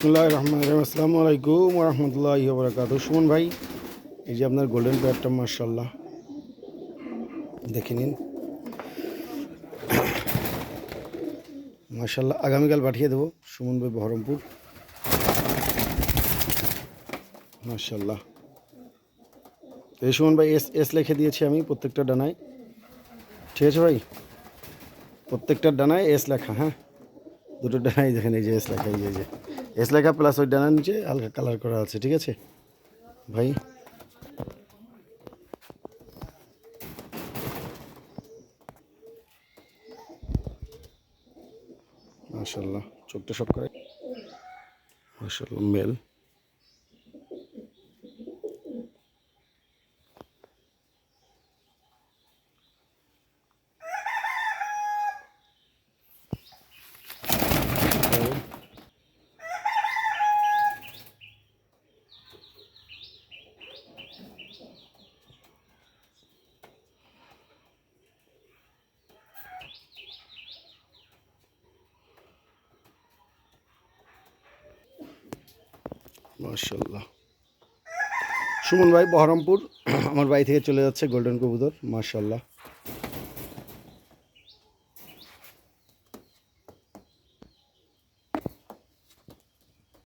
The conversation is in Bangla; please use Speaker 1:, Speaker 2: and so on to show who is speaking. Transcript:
Speaker 1: বিসমিল্লাহির রহমানির রহিম। আসসালামু আলাইকুম ওয়া রাহমাতুল্লাহি ওয়া বারাকাতুহু। সুমন ভাই, এই যে আপনার গোল্ডেন প্যাডটা, মাশাআল্লাহ, দেখে নিন। মাশাআল্লাহ, আগামীকাল পাঠিয়ে দেবো সুমন ভাই, বহরমপুর। মাশাআল্লাহ। এই সুমন ভাই, এস এস লিখে দিয়েছি আমি প্রত্যেকটা ডানায়। ঠিক আছে ভাই, প্রত্যেকটার ডানায় এস লেখা। হ্যাঁ, দুটো ডানায় দেখেন, এই যে এস লেখা, এই যে এস লেখা প্লাস ওই ডানার নিচে হালকা কালার করা আছে। ঠিক আছে ভাই, মাশাআল্লাহ, চোখটা সব করে। মাশাআল্লাহ, মেল। মাশাআল্লাহ, সুমন ভাই, বহরমপুর। আমার বাড়ি থেকে চলে যাচ্ছে গোল্ডেন কবুতর। মাশাআল্লাহ।